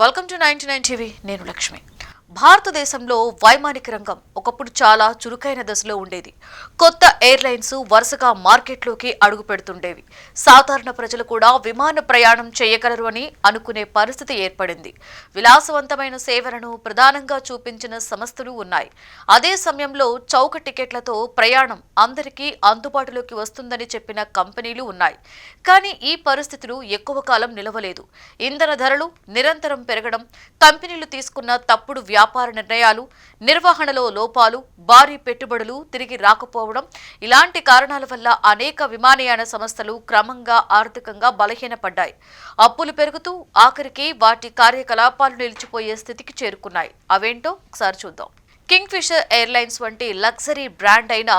Welcome to 99 TV. నేను లక్ష్మి. భారతదేశంలో వైమానిక రంగం ఒకప్పుడు చాలా చురుకైన దశలో ఉండేది. కొత్త ఎయిర్లైన్స్ వరుసగా మార్కెట్లోకి అడుగు పెడుతుండేవి. సాధారణ ప్రజలు కూడా విమాన ప్రయాణం చేయగలరు అని అనుకునే పరిస్థితి ఏర్పడింది. విలాసవంతమైన సేవలను ప్రధానంగా చూపించిన సంస్థలు ఉన్నాయి. అదే సమయంలో చౌక టికెట్లతో ప్రయాణం అందరికీ అందుబాటులోకి వస్తుందని చెప్పిన కంపెనీలు ఉన్నాయి. కానీ ఈ పరిస్థితులు ఎక్కువ కాలం నిలవలేదు. ఇంధన ధరలు నిరంతరం పెరగడం, కంపెనీలు తీసుకున్న తప్పుడు వ్యాపార నిర్ణయాలు, నిర్వహణలో లోపాలు, భారీ పెట్టుబడులు తిరిగి రాకపోవడం ఇలాంటి కారణాల వల్ల అనేక విమానయాన సంస్థలు క్రమంగా ఆర్థికంగా బలహీనపడ్డాయి. అప్పులు పెరుగుతూ ఆఖరికి వాటి కార్యకలాపాలు నిలిచిపోయే స్థితికి చేరుకున్నాయి. అవేంటో ఒకసారి చూద్దాం. కింగ్ ఫిషర్ ఎయిర్లైన్స్ వంటి లగ్జరీ బ్రాండ్ అయిన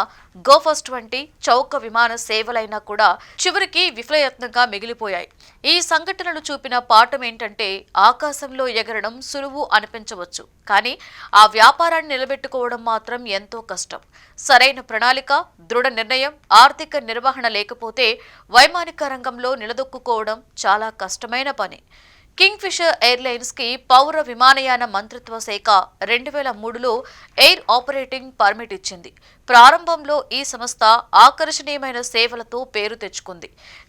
గోఫస్ట్ వంటి చౌక విమాన సేవలైనా కూడా చివరికి విఫలయత్నంగా మిగిలిపోయాయి. ఈ సంఘటనలు చూపిన పాఠం ఏంటంటే, ఆకాశంలో ఎగరడం సులువు అనిపించవచ్చు, కానీ ఆ వ్యాపారాన్ని నిలబెట్టుకోవడం మాత్రం ఎంతో కష్టం. సరైన ప్రణాళిక, దృఢ నిర్ణయం, ఆర్థిక నిర్వహణ లేకపోతే వైమానిక రంగంలో నిలదొక్కుకోవడం చాలా కష్టమైన పని. కింగ్ ఫిషర్ ఎయిర్లైన్స్ కి పౌర విమానయాన మంత్రిత్వ శాఖ 2003లో ఎయిర్ ఆపరేటింగ్ పర్మిట్ ఇచ్చింది. ప్రారంభంలో ఈ సంస్థ ఆకర్షణీయమైన సేవలతో పేరు తెచ్చుకుంది.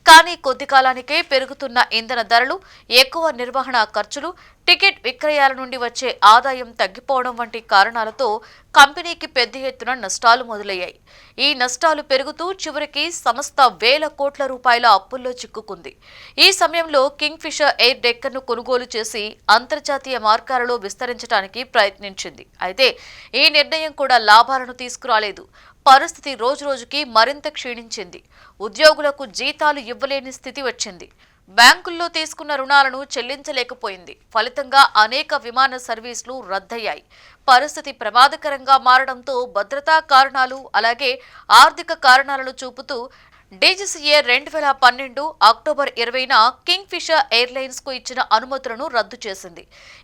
కానీ కొద్ది కాలానికే పెరుగుతున్న ఇంధన ధరలు, ఎక్కువ నిర్వహణ ఖర్చులు, టికెట్ విక్రయాల నుండి వచ్చే ఆదాయం తగ్గిపోవడం వంటి కారణాలతో కంపెనీకి పెద్ద ఎత్తున నష్టాలు మొదలయ్యాయి. ఈ నష్టాలు పెరుగుతూ చివరికి సంస్థ వేల కోట్ల రూపాయల అప్పుల్లో చిక్కుకుంది. ఈ సమయంలో కింగ్ ఫిషర్ ఎయిర్ డెక్కర్ను కొనుగోలు చేసి అంతర్జాతీయ మార్గాలలో విస్తరించడానికి ప్రయత్నించింది. అయితే ఈ నిర్ణయం కూడా లాభాలను తీసుకురాలేదు. పరిస్థితి రోజురోజుకి మరింత క్షీణించింది. ఉద్యోగులకు జీతాలు ఇవ్వలేని స్థితి వచ్చింది. బ్యాంకుల్లో తీసుకున్న రుణాలను చెల్లించలేకపోయింది. ఫలితంగా అనేక విమాన సర్వీసులు రద్దయ్యాయి. పరిస్థితి ప్రమాదకరంగా మారడంతో భద్రతా కారణాలు, అలాగే ఆర్థిక కారణాలను చూపుతూ డీజీసీఏ 2012 అక్టోబర్ 20న కింగ్ ఫిషర్ ఎయిర్లైన్స్ కు ఇచ్చిన అనుమతులను రద్దు చేసింది.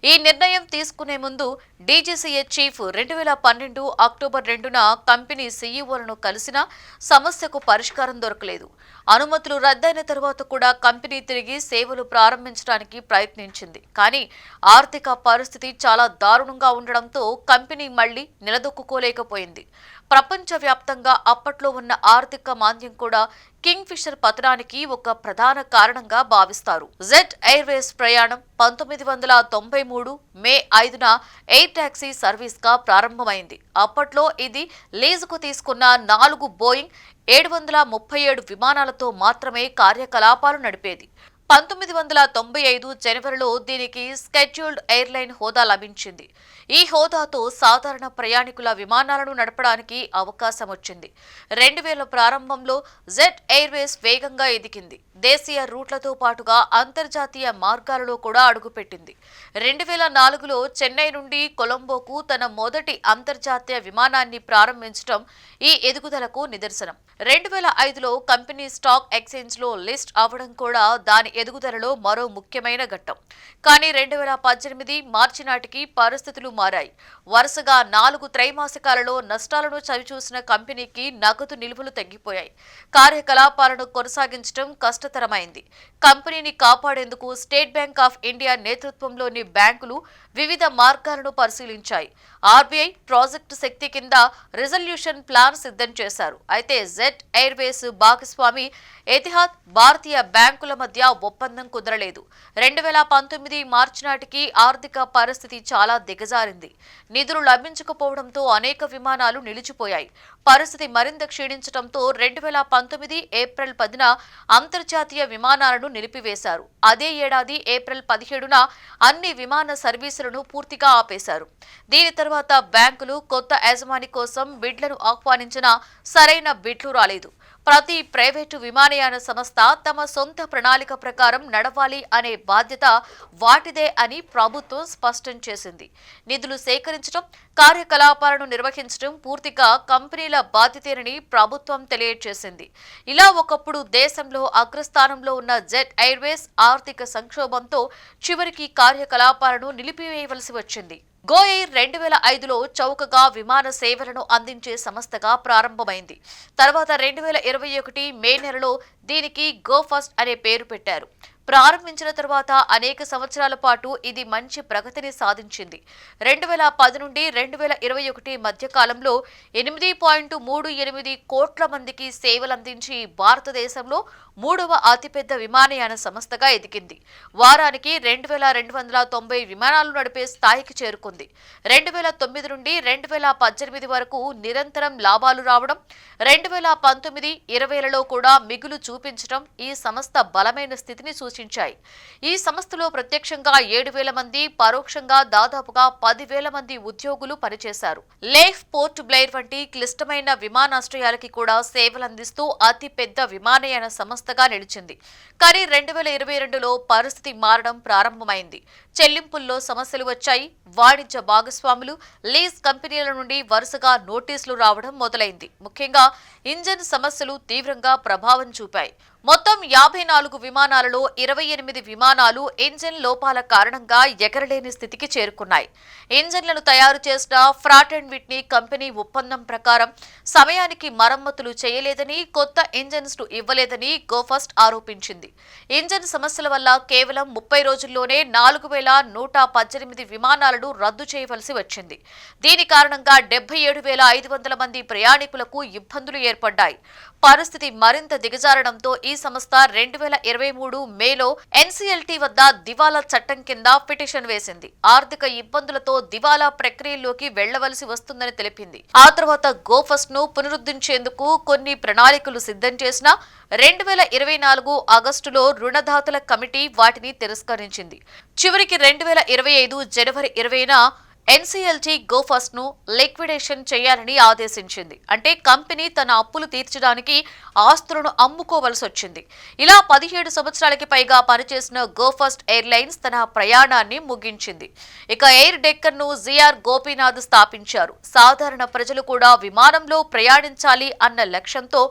ఈ నిర్ణయం తీసుకునే ముందు డీజీసీఏ చీఫ్ 2012 అక్టోబర్ 2న కంపెనీ సీఈఓలను కలిసినా సమస్యకు పరిష్కారం దొరకలేదు. అనుమతులు రద్దయిన తర్వాత కూడా కంపెనీ తిరిగి సేవలు ప్రారంభించడానికి ప్రయత్నించింది. కానీ ఆర్థిక పరిస్థితి చాలా దారుణంగా ఉండడంతో కంపెనీ మళ్లీ నిలదొక్కుకోలేకపోయింది. ప్రపంచవ్యాప్తంగా అప్పట్లో ఉన్న ఆర్థిక మాంద్యం కూడా కింగ్ ఫిషర్ పతనానికి ఒక ప్రధాన కారణంగా భావిస్తారు. జెట్ ఎయిర్వేస్ ప్రయాణం 1993 మే 5న ఎయిర్ టాక్సీ సర్వీస్ గా ప్రారంభమైంది. అప్పట్లో ఇది లీజుకు తీసుకున్న 4 బోయింగ్ 737 విమానాలతో మాత్రమే కార్యకలాపాలు నడిపేది. 1995 జనవరిలో దీనికి స్కెడ్యూల్డ్ ఎయిర్లైన్ హోదా లభించింది. ఈ హోదాతో సాధారణ ప్రయాణికుల విమానాలను నడపడానికి అవకాశం వచ్చింది. 2000 ప్రారంభంలో జెట్ ఎయిర్వేస్ వేగంగా ఎదిగింది. దేశీయ రూట్లతో పాటుగా అంతర్జాతీయ మార్గాలలో కూడా అడుగుపెట్టింది. 2004లో చెన్నై నుండి కొలంబోకు తన మొదటి అంతర్జాతీయ విమానాన్ని ప్రారంభించడం ఈ ఎదుగుదలకు నిదర్శనం. 2005లో కంపెనీ స్టాక్ ఎక్స్చేంజ్ లో లిస్ట్ అవ్వడం కూడా దాని ఎదుగుదలలో మరో ముఖ్యమైన ఘట్టం. కానీ 2018 మార్చి నాటికి పరిస్థితులు మారాయి. వరుసగా 4 త్రైమాసికాలలో నష్టాలను చవిచూసిన కంపెనీకి నగదు నిల్వలు తగ్గిపోయాయి. కార్యకలాపాలను కొనసాగించడం కష్టతరమైంది. కంపెనీని కాపాడేందుకు స్టేట్ బ్యాంక్ ఆఫ్ ఇండియా నేతృత్వంలోని బ్యాంకులు వివిధ మార్గాలను పరిశీలించాయి. ఆర్బీఐ ప్రాజెక్టు శక్తి కింద రిజల్యూషన్ ప్లాన్ సిద్ధం చేశారు. అయితే జెట్ ఎయిర్వేస్ భాగస్వామి ఎతిహాద్, భారతీయ బ్యాంకుల మధ్య ఒప్పందం కుదరలేదు. 2019 మార్చి నాటికి ఆర్థిక పరిస్థితి చాలా దిగజారింది. నిధులు లభించకపోవడంతో అనేక విమానాలు నిలిచిపోయాయి. పరిస్థితి మరింత క్షీణించడంతో 2019 ఏప్రిల్ 10న అంతర్జాతీయ విమానాలను నిలిపివేశారు. అదే ఏడాది ఏప్రిల్ 17న అన్ని విమాన సర్వీసులను పూర్తిగా ఆపేశారు. దీని తర్వాత బ్యాంకులు కొత్త యజమాని కోసం బిడ్లను ఆహ్వానించినా సరైన బిడ్లు రాలేదు. ప్రతి ప్రైవేటు విమానయాన సంస్థ తమ సొంత ప్రణాళిక ప్రకారం నడవాలి అనే బాధ్యత వాటిదే అని ప్రభుత్వం స్పష్టం చేసింది. నిధులు సేకరించడం, కార్యకలాపాలను నిర్వహించడం పూర్తిగా కంపెనీల బాధ్యతేనని ప్రభుత్వం తెలియజేసింది. ఇలా ఒకప్పుడు దేశంలో అగ్రస్థానంలో ఉన్న జెట్ ఎయిర్వేస్ ఆర్థిక సంక్షోభంతో చివరికి కార్యకలాపాలను నిలిపివేయవలసి వచ్చింది. గో ఎయిర్ 2005లో చౌకగా విమాన సేవలను అందించే సంస్థగా ప్రారంభమైంది. తర్వాత 2021 మే నెలలో దీనికి గో ఫస్ట్ అనే పేరు పెట్టారు. ప్రారంభించిన తర్వాత అనేక సంవత్సరాల పాటు ఇది మంచి ప్రగతిని సాధించింది. 2010 నుండి 2021 మధ్య కాలంలో 8.38 కోట్ల మందికి సేవలందించి భారతదేశంలో మూడవ అతిపెద్ద విమానయాన సంస్థగా ఎదిగింది. వారానికి 2290 విమానాలు నడిపే స్థాయికి చేరుకుంది. 2009 నుండి 2018 వరకు నిరంతరం లాభాలు రావడం, 2019-20లలో కూడా మిగులు చూపించడం ఈ సంస్థ బలమైన స్థితిని సూచించాయి. ఈ సంస్థలో ప్రత్యక్షంగా 7,000 మంది, పరోక్షంగా దాదాపుగా 10,000 మంది ఉద్యోగులు పనిచేశారు. లేహ్, పోర్ట్ బ్లెయిర్ వంటి క్లిష్టమైన విమానాశ్రయాలకి కూడా సేవలందిస్తూ అతి పెద్ద విమానయాన సంస్థగా నిలిచింది. కానీ 2022లో పరిస్థితి మారడం ప్రారంభమైంది. చెల్లింపుల్లో సమస్యలు వచ్చాయి. వాణిజ్య భాగస్వాములు, లీజ్ కంపెనీల నుండి వరుసగా నోటీసులు రావడం మొదలైంది. ముఖ్యంగా ఇంజన్ సమస్యలు తీవ్రంగా ప్రభావం చూపాయి. మొత్తం 54 విమానాలలో 28 విమానాలు ఇంజిన్ లోపాల కారణంగా ఎగరలేని స్థితికి చేరుకున్నాయి. ఇంజన్లను తయారు చేసిన ఫ్రాట్ అండ్ విట్నీ కంపెనీ ఒప్పందం ప్రకారం సమయానికి మరమ్మతులు చేయలేదని, కొత్త ఇంజన్స్ ను ఇవ్వలేదని గోఫస్ట్ ఆరోపించింది. ఇంజన్ సమస్యల వల్ల కేవలం 30 రోజుల్లోనే 4,118 విమానాలను రద్దు చేయవలసి వచ్చింది. దీని కారణంగా 77,500 మంది ప్రయాణికులకు ఇబ్బందులు ఏర్పడ్డాయి. పరిస్థితి మరింత దిగజారడంతో ఈ సంస్థ 2023 మేలో ఎన్సీఎల్టీ వద్ద దివాలా చట్టం కింద పిటిషన్ వేసింది. ఆర్థిక ఇబ్బందులతో దివాలా ప్రక్రియలోకి వెళ్లవలసి వస్తుందని తెలిపింది. ఆ తర్వాత గోఫస్ట్ ను పునరుద్ధరించేందుకు కొన్ని ప్రణాళికలు సిద్ధం చేసినా 2024 ఆగస్టులో రుణదాతల కమిటీ వాటిని తిరస్కరించింది. చివరికి 2025 జనవరి 20న ఎన్సీఎల్టీ గోఫస్ట్ ను లిక్విడేషన్ చేయాలని ఆదేశించింది. అంటే కంపెనీ తన అప్పులు తీర్చడానికి ఆస్తులను అమ్ముకోవలసి వచ్చింది. ఇలా 17 సంవత్సరాలకి పైగా పనిచేసిన గోఫస్ట్ ఎయిర్లైన్స్ తన ప్రయాణాన్ని ముగించింది. ఇక ఎయిర్ డెక్కన్ ను జిఆర్ గోపీనాథ్ స్థాపించారు. సాధారణ ప్రజలు కూడా విమానంలో ప్రయాణించాలి అన్న లక్ష్యంతో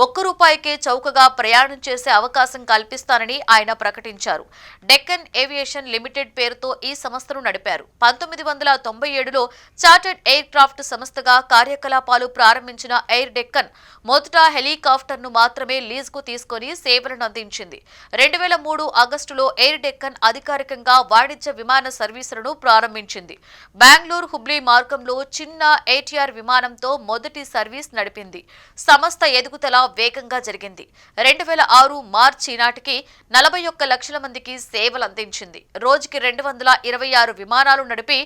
₹1కే చౌకగా ప్రయాణం చేసే అవకాశం కల్పిస్తానని ఆయన ప్రకటించారు. డెక్కన్ ఏవియేషన్ లిమిటెడ్ పేరుతో ఈ సంస్థను నడిపారు. 1997లో చార్టర్డ్ ఎయిర్ క్రాఫ్ట్ సంస్థగా కార్యకలాపాలు ప్రారంభించిన ఎయిర్ డెక్కన్ మొదట హెలికాప్టర్ను మాత్రమే లీజుకు తీసుకుని సేవలను అందించింది. 2003 ఆగస్టులో ఎయిర్ డెక్కన్ అధికారికంగా వాణిజ్య విమాన సర్వీసులను ప్రారంభించింది. బెంగళూరు హుబ్లీ మార్గంలో చిన్న ఏటీఆర్ విమానంతో మొదటి సర్వీస్ నడిపింది. సంస్థ ఎదుగుదల వేగంగా జరిగింది. 2006 మార్చి నాటికి 41 లక్షల మందికి సేవలందించింది. రోజుకి 226 విమానాలు నడిపి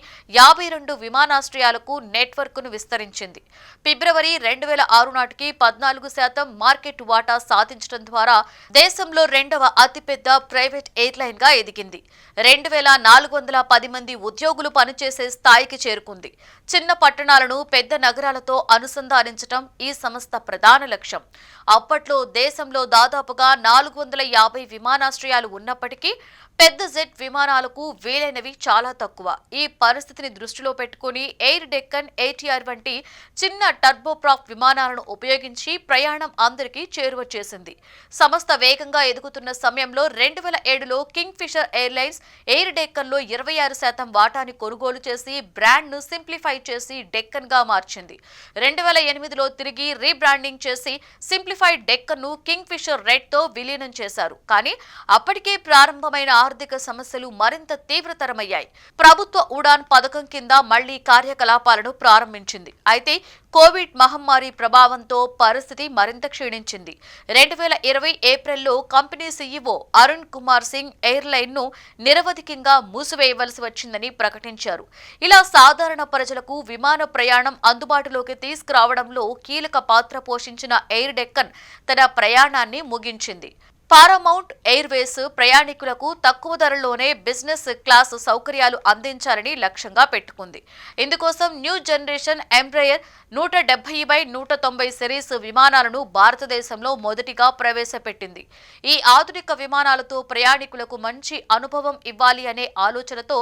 52 విమానాశ్రయాలకు నెట్వర్క్ ను విస్తరించింది. ఫిబ్రవరి 2006 నాటికి 14% మార్కెట్ వాటా సాధించడం ద్వారా దేశంలో రెండవ అతిపెద్ద ప్రైవేట్ ఎయిర్లైన్ గా ఎదిగింది. 2,410 మంది ఉద్యోగులు పనిచేసే స్థాయికి చేరుకుంది. చిన్న పట్టణాలను పెద్ద నగరాలతో అనుసంధానించడం ఈ సంస్థ ప్రధాన లక్ష్యం. అప్పట్లో దేశంలో దాదాపుగా 450 విమానాశ్రయాలు ఉన్నప్పటికీ పెద్ద జెట్ విమానాలకు వీలైనవి చాలా తక్కువ. ఈ పరిస్థితిని దృష్టిలో పెట్టుకుని ఎయిర్ డెక్కన్ ఏటీఆర్ వంటి చిన్న టర్బోప్రాప్ విమానాలను ఉపయోగించి ప్రయాణం అందరికీ చేరువ చేసింది. సంస్థ వేగంగా ఎదుగుతున్న సమయంలో 2007లో Kingfisher Airlines air Deccan లో 26% వాటాని కొనుగోలు చేసి బ్రాండ్ ను సింప్లిఫై చేసి డెక్కన్ గా మార్చింది. 2008లో తిరిగి రీబ్రాండింగ్ చేసి సింప్లిఫైడ్ డెక్కన్ ను కింగ్ ఫిషర్ రెడ్ తో విలీనం చేశారు. కానీ అప్పటికే ప్రారంభమైన ఆర్థిక సమస్యలు మరింత తీవ్రతరమయ్యాయి. ప్రభుత్వ ఉడాన్ పథకం కింద మళ్లీ కార్యకలాపాలను ప్రారంభించింది. అయితే కోవిడ్ మహమ్మారి ప్రభావంతో పరిస్థితి మరింత క్షీణించింది. 2020 ఏప్రిల్లో company CEO Arun Kumar Singh airline ను నిరవధికంగా మూసివేయవలసి వచ్చిందని ప్రకటించారు. ఇలా సాధారణ ప్రజలకు విమాన ప్రయాణం అందుబాటులోకి తీసుకురావడంలో కీలక పాత్ర పోషించిన ఎయిర్ డెక్కన్ తన ప్రయాణాన్ని ముగించింది. పారామౌంట్ ఎయిర్వేస్ ప్రయాణికులకు తక్కువ ధరలోనే బిజినెస్ క్లాస్ సౌకర్యాలు అందించాలని లక్ష్యంగా పెట్టుకుంది. ఇందుకోసం న్యూ జనరేషన్ ఎంబ్రయర్ 170/190 సిరీస్ విమానాలను భారతదేశంలో మొదటిగా ప్రవేశపెట్టింది. ఈ ఆధునిక విమానాలతో ప్రయాణికులకు మంచి అనుభవం ఇవ్వాలి అనే ఆలోచనతో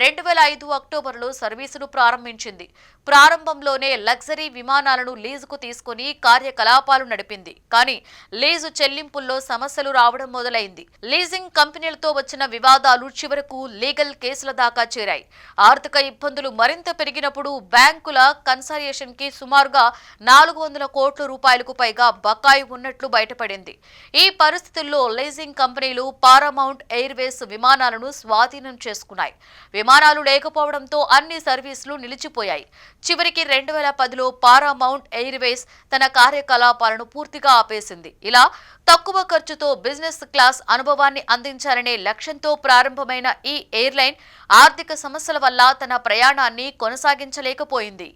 2005 అక్టోబర్లో సర్వీసును ప్రారంభించింది. ప్రారంభంలోనే లగ్జరీ విమానాలను లీజుకు తీసుకుని కార్యకలాపాలు నడిపింది. కానీ లీజు చెల్లింపుల్లో సమస్యలు రావడం మొదలైంది. లీజింగ్ కంపెనీలతో వచ్చిన వివాదాలు చివరకు లీగల్ కేసుల దాకా చేరాయి. ఆర్థిక ఇబ్బందులు మరింత పెరిగినప్పుడు బ్యాంకుల కన్సాలిడేషన్ కి సుమారుగా 400 కోట్ల రూపాయలకు పైగా బకాయి ఉన్నట్లు బయటపడింది. ఈ పరిస్థితుల్లో లీజింగ్ కంపెనీలు పారామౌంట్ ఎయిర్వేస్ విమానాలను స్వాధీనం చేసుకున్నాయి. విమానాలు లేకపోవడంతో అన్ని సర్వీసులు నిలిచిపోయాయి. చివరికి 2010లో పారామౌంట్ ఎయిర్వేస్ తన కార్యకలాపాలను పూర్తిగా ఆపేసింది. ఇలా తక్కువ ఖర్చుతో బిజినెస్ క్లాస్ అనుభవాన్ని అందించాలనే లక్ష్యంతో ప్రారంభమైన ఈ ఎయిర్లైన్ ఆర్థిక సమస్యల వల్ల తన ప్రయాణాన్ని కొనసాగించలేకపోయింది.